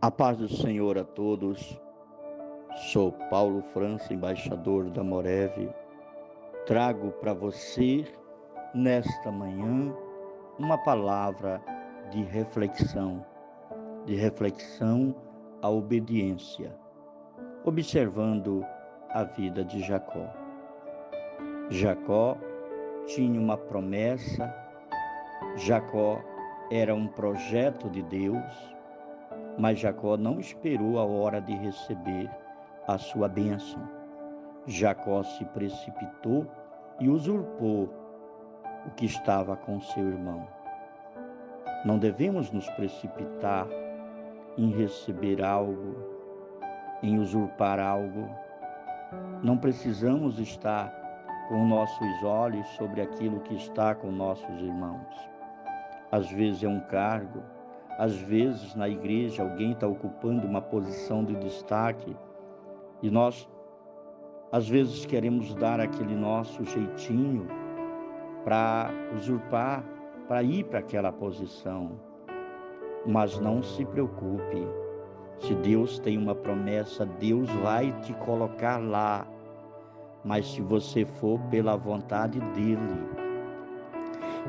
A paz do Senhor a todos. Sou Paulo França, embaixador da Morev. Trago para você, nesta manhã, uma palavra de reflexão à obediência, observando a vida de Jacó. Jacó tinha uma promessa, Jacó era um projeto de Deus, mas Jacó não esperou a hora de receber a sua bênção. Jacó se precipitou e usurpou o que estava com seu irmão. Não devemos nos precipitar em receber algo, em usurpar algo. Não precisamos estar com nossos olhos sobre aquilo que está com nossos irmãos. Às vezes é um cargo, às vezes na igreja alguém está ocupando uma posição de destaque e nós, às vezes, queremos dar aquele nosso jeitinho para usurpar, para ir para aquela posição. Mas não se preocupe, se Deus tem uma promessa, Deus vai te colocar lá, mas se você for pela vontade dele.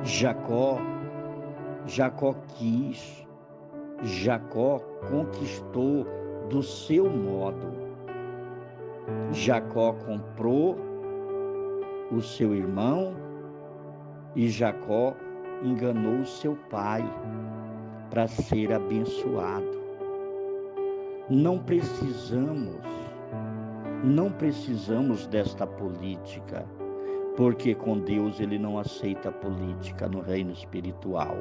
Jacó quis, Jacó conquistou do seu modo. Jacó comprou o seu irmão e Jacó enganou seu pai para ser abençoado. Não precisamos desta política, porque com Deus ele não aceita política no reino espiritual.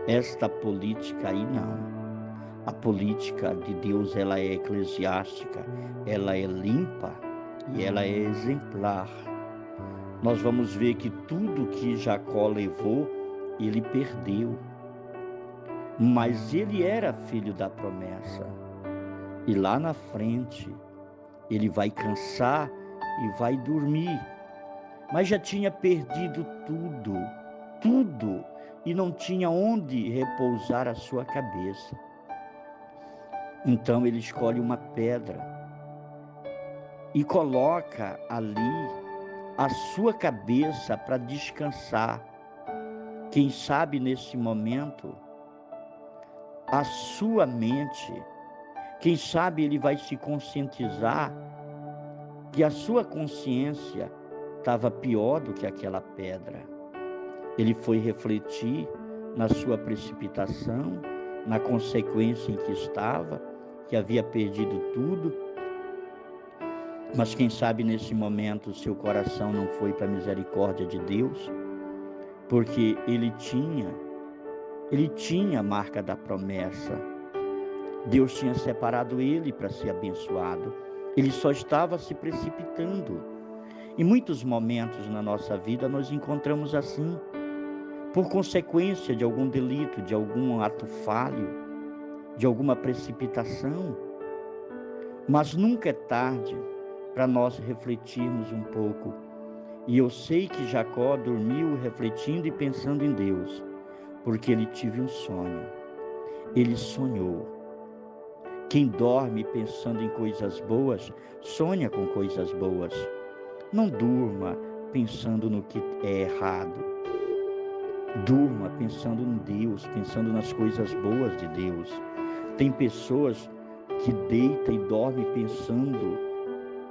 Esta política aí não. A política de Deus, ela é eclesiástica, ela é limpa e ela é exemplar. Nós vamos ver que tudo que Jacó levou, ele perdeu. Mas ele era filho da promessa. E lá na frente, ele vai cansar e vai dormir. Mas já tinha perdido tudo, e não tinha onde repousar a sua cabeça. Então ele escolhe uma pedra e coloca ali a sua cabeça para descansar. Quem sabe nesse momento, a sua mente, quem sabe ele vai se conscientizar que a sua consciência estava pior do que aquela pedra. Ele foi refletir na sua precipitação, na consequência em que estava, que havia perdido tudo. Mas quem sabe nesse momento seu coração não foi para a misericórdia de Deus, porque ele tinha a marca da promessa. Deus tinha separado ele para ser abençoado. Ele só estava se precipitando. Em muitos momentos na nossa vida nós encontramos assim, por consequência de algum delito, de algum ato falho, de alguma precipitação. Mas nunca é tarde para nós refletirmos um pouco. E eu sei que Jacó dormiu refletindo e pensando em Deus, porque ele teve um sonho. Ele sonhou. Quem dorme pensando em coisas boas, sonha com coisas boas. Não durma pensando no que é errado. Durma pensando em Deus, pensando nas coisas boas de Deus. Tem pessoas que deitam e dormem pensando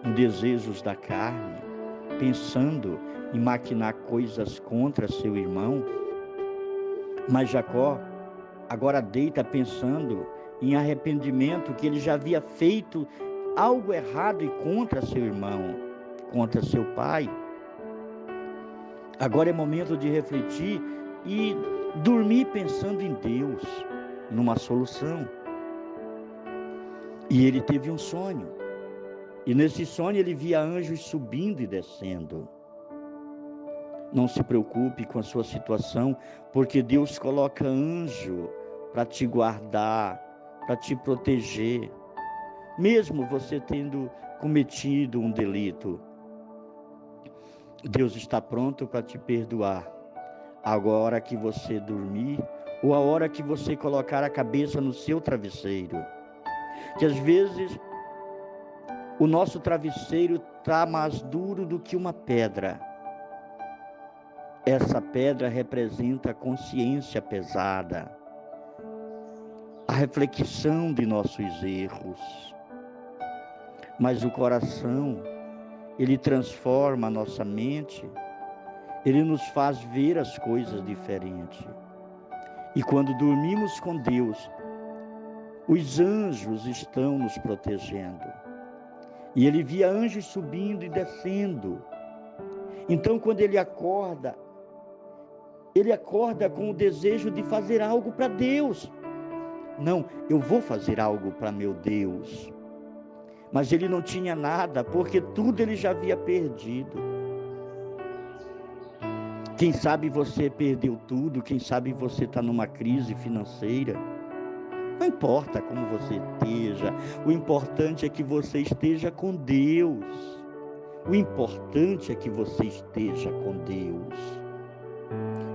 em desejos da carne, pensando em maquinar coisas contra seu irmão. Mas Jacó agora deita pensando em arrependimento, que ele já havia feito algo errado e contra seu irmão, contra seu pai. Agora é momento de refletir e dormir pensando em Deus, numa solução. E ele teve um sonho. E nesse sonho ele via anjos subindo e descendo. Não se preocupe com a sua situação, porque Deus coloca anjo para te guardar, para te proteger. Mesmo você tendo cometido um delito, Deus está pronto para te perdoar. A hora que você dormir, ou a hora que você colocar a cabeça no seu travesseiro. que às vezes o nosso travesseiro está mais duro do que uma pedra. Essa pedra representa a consciência pesada, a reflexão de nossos erros. Mas o coração, ele transforma a nossa mente, ele nos faz ver as coisas diferentes. E quando dormimos com Deus, os anjos estão nos protegendo. E ele via anjos subindo e descendo. Então, quando ele acorda com o desejo de fazer algo para Deus. Não, eu vou fazer algo para meu Deus. Mas ele não tinha nada, porque tudo ele já havia perdido. Quem sabe você perdeu tudo, quem sabe você está numa crise financeira. Não importa como você esteja, o importante é que você esteja com Deus. O importante é que você esteja com Deus.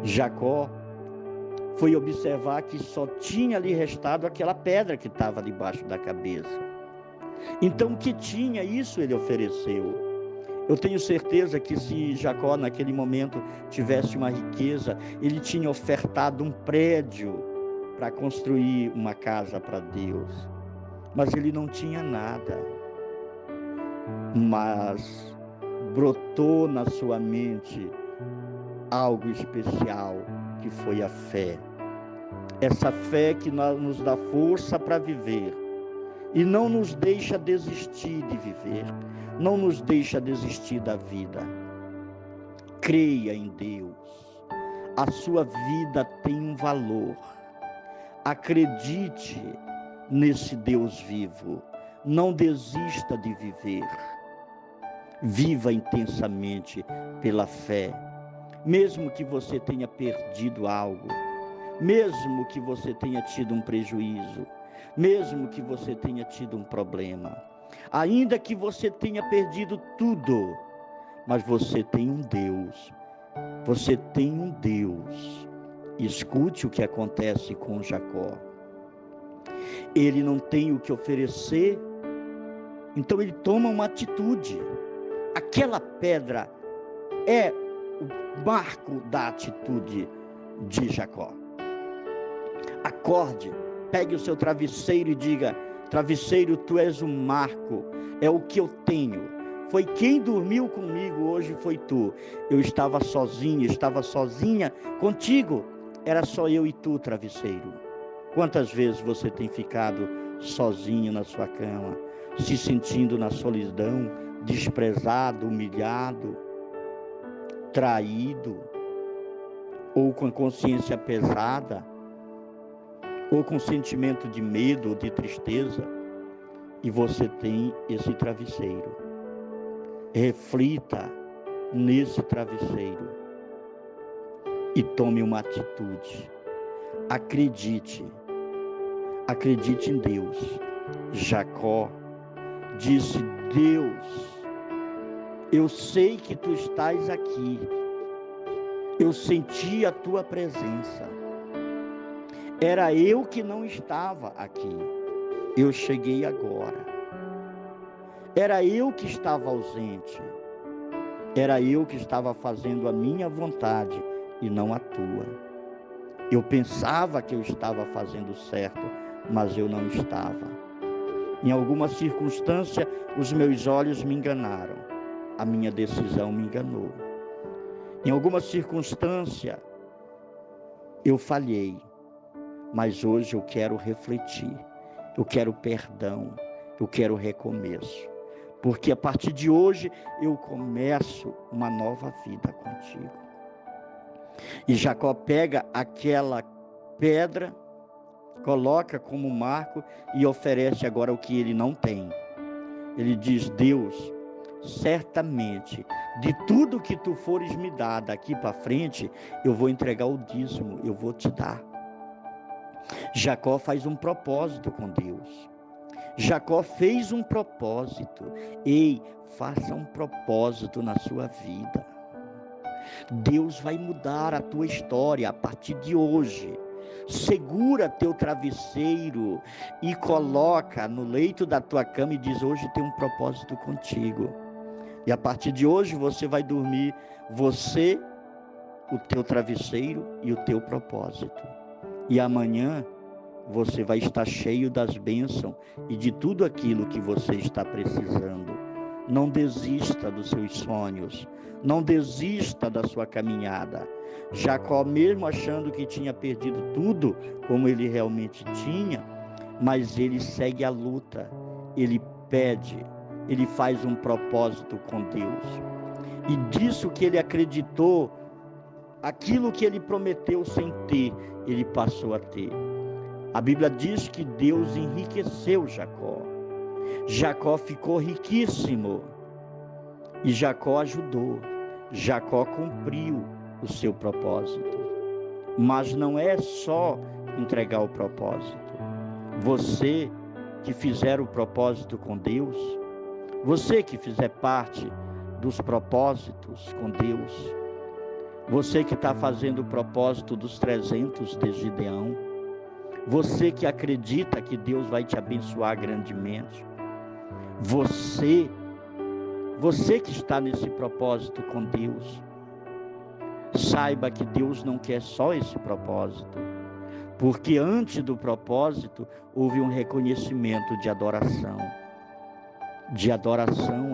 Jacó foi observar que só tinha lhe restado aquela pedra que estava debaixo da cabeça. Então o que tinha, isso ele ofereceu. Eu tenho certeza que se Jacó naquele momento tivesse uma riqueza, ele tinha ofertado um prédio para construir uma casa para Deus. Mas ele não tinha nada. Mas brotou na sua mente algo especial, que foi a fé. Essa fé que nos dá força para viver e não nos deixa desistir de viver, não nos deixa desistir da vida. Creia em Deus. A sua vida tem um valor. Acredite nesse Deus vivo. Não desista de viver. Viva intensamente pela fé. Mesmo que você tenha perdido algo, mesmo que você tenha tido um prejuízo, mesmo que você tenha tido um problema, ainda que você tenha perdido tudo, mas você tem um Deus. Você tem um Deus. Escute o que acontece com Jacó. Ele não tem o que oferecer, então ele toma uma atitude. Aquela pedra é o marco da atitude de Jacó. Acorde, pegue o seu travesseiro e diga: travesseiro, tu és um marco, é o que eu tenho. Foi quem dormiu comigo hoje, foi tu. Eu estava sozinha contigo. Era só eu e tu, travesseiro. Quantas vezes você tem ficado sozinho na sua cama, se sentindo na solidão, desprezado, humilhado, traído, ou com a consciência pesada, ou com sentimento de medo ou de tristeza, e você tem esse travesseiro. Reflita nesse travesseiro e tome uma atitude. Acredite em Deus. Jacó disse: Deus, eu sei que tu estás aqui. Eu senti a tua presença. Era eu que não estava aqui. Eu cheguei agora. Era eu que estava ausente. Era eu que estava fazendo a minha vontade e não a tua. Eu pensava que eu estava fazendo certo, mas eu não estava. Em alguma circunstância, os meus olhos me enganaram. A minha decisão me enganou. Em alguma circunstância, eu falhei. Mas hoje eu quero refletir. Eu quero perdão. Eu quero recomeço. Porque a partir de hoje, eu começo uma nova vida contigo. E Jacó pega aquela pedra, coloca como marco e oferece agora o que ele não tem. Ele diz: Deus, certamente, de tudo que tu fores me dar daqui para frente, eu vou entregar o dízimo, eu vou te dar. Jacó faz um propósito com Deus. Jacó fez um propósito. Ei, faça um propósito na sua vida. Deus vai mudar a tua história a partir de hoje. segura teu travesseiro e coloca no leito da tua cama e diz: hoje tem um propósito contigo. E a partir de hoje você vai dormir, você, o teu travesseiro e o teu propósito. E amanhã você vai estar cheio das bênçãos e de tudo aquilo que você está precisando. Não desista dos seus sonhos, não desista da sua caminhada. Jacó, mesmo achando que tinha perdido tudo, como ele realmente tinha, mas ele segue a luta, ele pede, ele faz um propósito com Deus. E disso que ele acreditou, aquilo que ele prometeu sem ter, ele passou a ter. A Bíblia diz que Deus enriqueceu Jacó. Jacó ficou riquíssimo. E Jacó ajudou. Jacó cumpriu o seu propósito. Mas não é só entregar o propósito. Você que fizer o propósito com Deus, você que fizer parte dos propósitos com Deus, você que está fazendo o propósito dos 300 de Gideão, você que acredita que Deus vai te abençoar grandemente, você que está nesse propósito com Deus, saiba que Deus não quer só esse propósito, porque antes do propósito houve um reconhecimento de adoração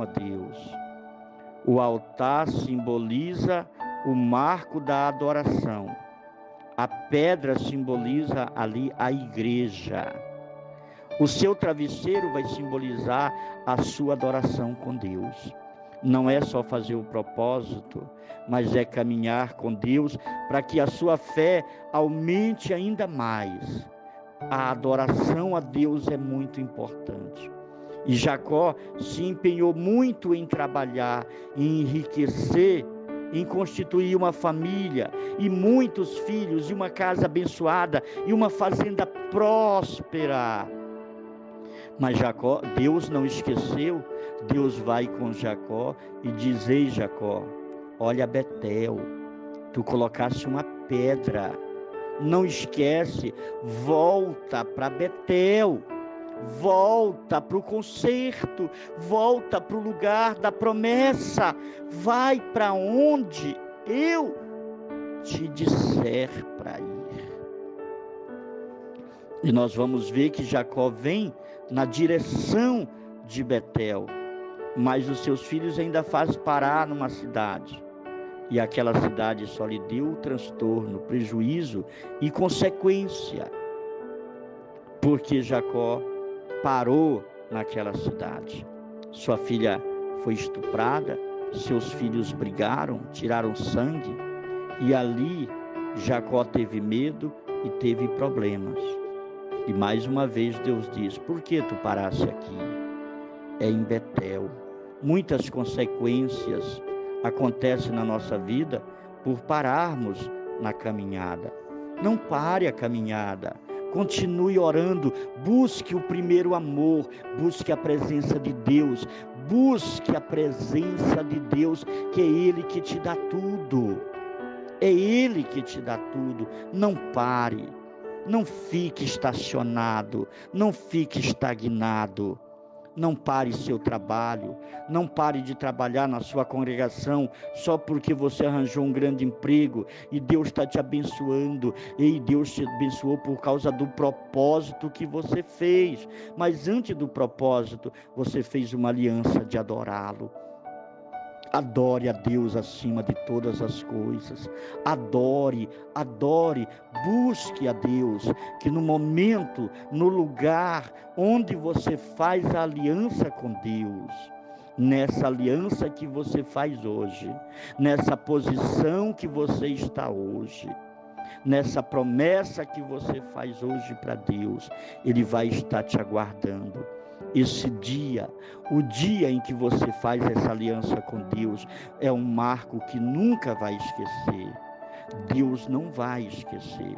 a Deus. O altar simboliza o marco da adoração. A pedra simboliza ali a igreja. O seu travesseiro vai simbolizar a sua adoração com Deus. Não é só fazer o propósito, mas é caminhar com Deus para que a sua fé aumente ainda mais. A adoração a Deus é muito importante. E Jacó se empenhou muito em trabalhar, em enriquecer, em constituir uma família e muitos filhos, e uma casa abençoada e uma fazenda próspera. Mas Jacó, Deus não esqueceu. Deus vai com Jacó e diz: ei Jacó, olha Betel, tu colocaste uma pedra, não esquece, volta para Betel, volta para o concerto, volta para o lugar da promessa, vai para onde eu te disser para ir. E nós vamos ver que Jacó vem na direção de Betel, mas os seus filhos ainda fazem parar numa cidade. E aquela cidade só lhe deu transtorno, prejuízo e consequência, porque Jacó parou naquela cidade. Sua filha foi estuprada, seus filhos brigaram, tiraram sangue, e ali Jacó teve medo e teve problemas. E mais uma vez Deus diz: por que tu paraste aqui? É em Betel. Muitas consequências acontecem na nossa vida por pararmos na caminhada. Não pare a caminhada. Continue orando, busque o primeiro amor, busque a presença de Deus, busque a presença de Deus, que é Ele que te dá tudo. É Ele que te dá tudo. Não pare, não fique estacionado, não fique estagnado. Não pare seu trabalho, não pare de trabalhar na sua congregação só porque você arranjou um grande emprego e Deus está te abençoando. E Deus te abençoou por causa do propósito que você fez. Mas antes do propósito, você fez uma aliança de adorá-lo. Adore a Deus acima de todas as coisas. Adore, busque a Deus, que no momento, no lugar onde você faz a aliança com Deus, nessa aliança que você faz hoje, nessa posição que você está hoje, nessa promessa que você faz hoje para Deus, Ele vai estar te aguardando. Esse dia, o dia em que você faz essa aliança com Deus, é um marco que nunca vai esquecer. Deus não vai esquecer.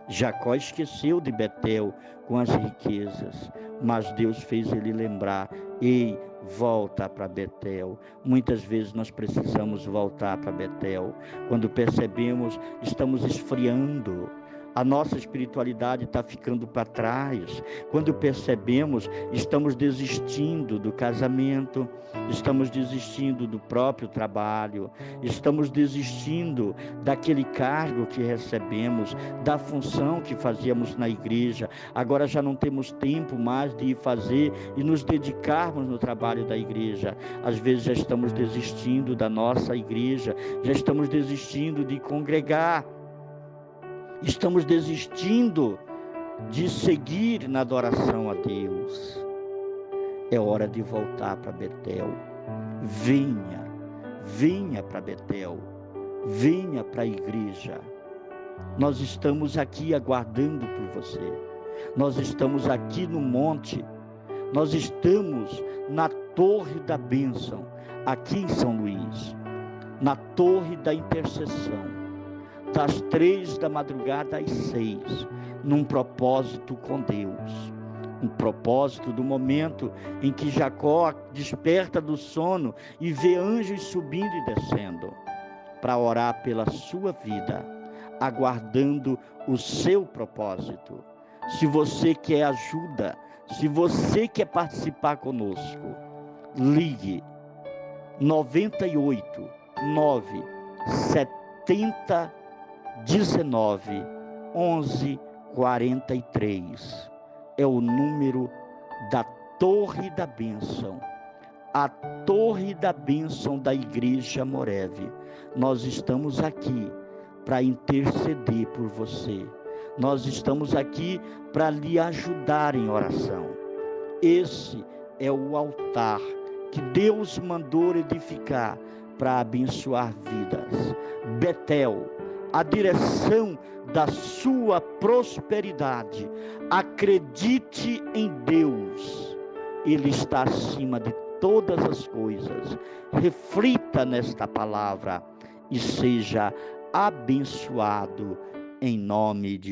Jacó esqueceu de Betel com as riquezas, mas Deus fez ele lembrar: ei, volta para Betel. Muitas vezes nós precisamos voltar para Betel. Quando percebemos, estamos esfriando, A nossa espiritualidade está ficando para trás. Quando percebemos, estamos desistindo do casamento, estamos desistindo do próprio trabalho, estamos desistindo daquele cargo que recebemos, da função que fazíamos na igreja. Agora já não temos tempo mais de ir fazer e nos dedicarmos no trabalho da igreja. Às vezes já estamos desistindo da nossa igreja, já estamos desistindo de congregar. Estamos desistindo de seguir na adoração a Deus. É hora de voltar para Betel. Venha para Betel. Venha para a igreja. Nós estamos aqui aguardando por você. Nós estamos aqui no monte. Nós estamos na Torre da Bênção, aqui em São Luís. Na Torre da Intercessão. Das 3 da madrugada às 6, num propósito com Deus. Um propósito do momento em que Jacó desperta do sono e vê anjos subindo e descendo, para orar pela sua vida, aguardando o seu propósito. Se você quer ajuda, se você quer participar conosco, ligue 98 9 70 19 11 43. É o número da Torre da Bênção, a Torre da Bênção da Igreja Moreve. Nós estamos aqui para interceder por você. Nós estamos aqui para lhe ajudar em oração. Esse é o altar que Deus mandou edificar para abençoar vidas. Betel, a direção da sua prosperidade. Acredite em Deus. Ele está acima de todas as coisas. Reflita nesta palavra e seja abençoado em nome de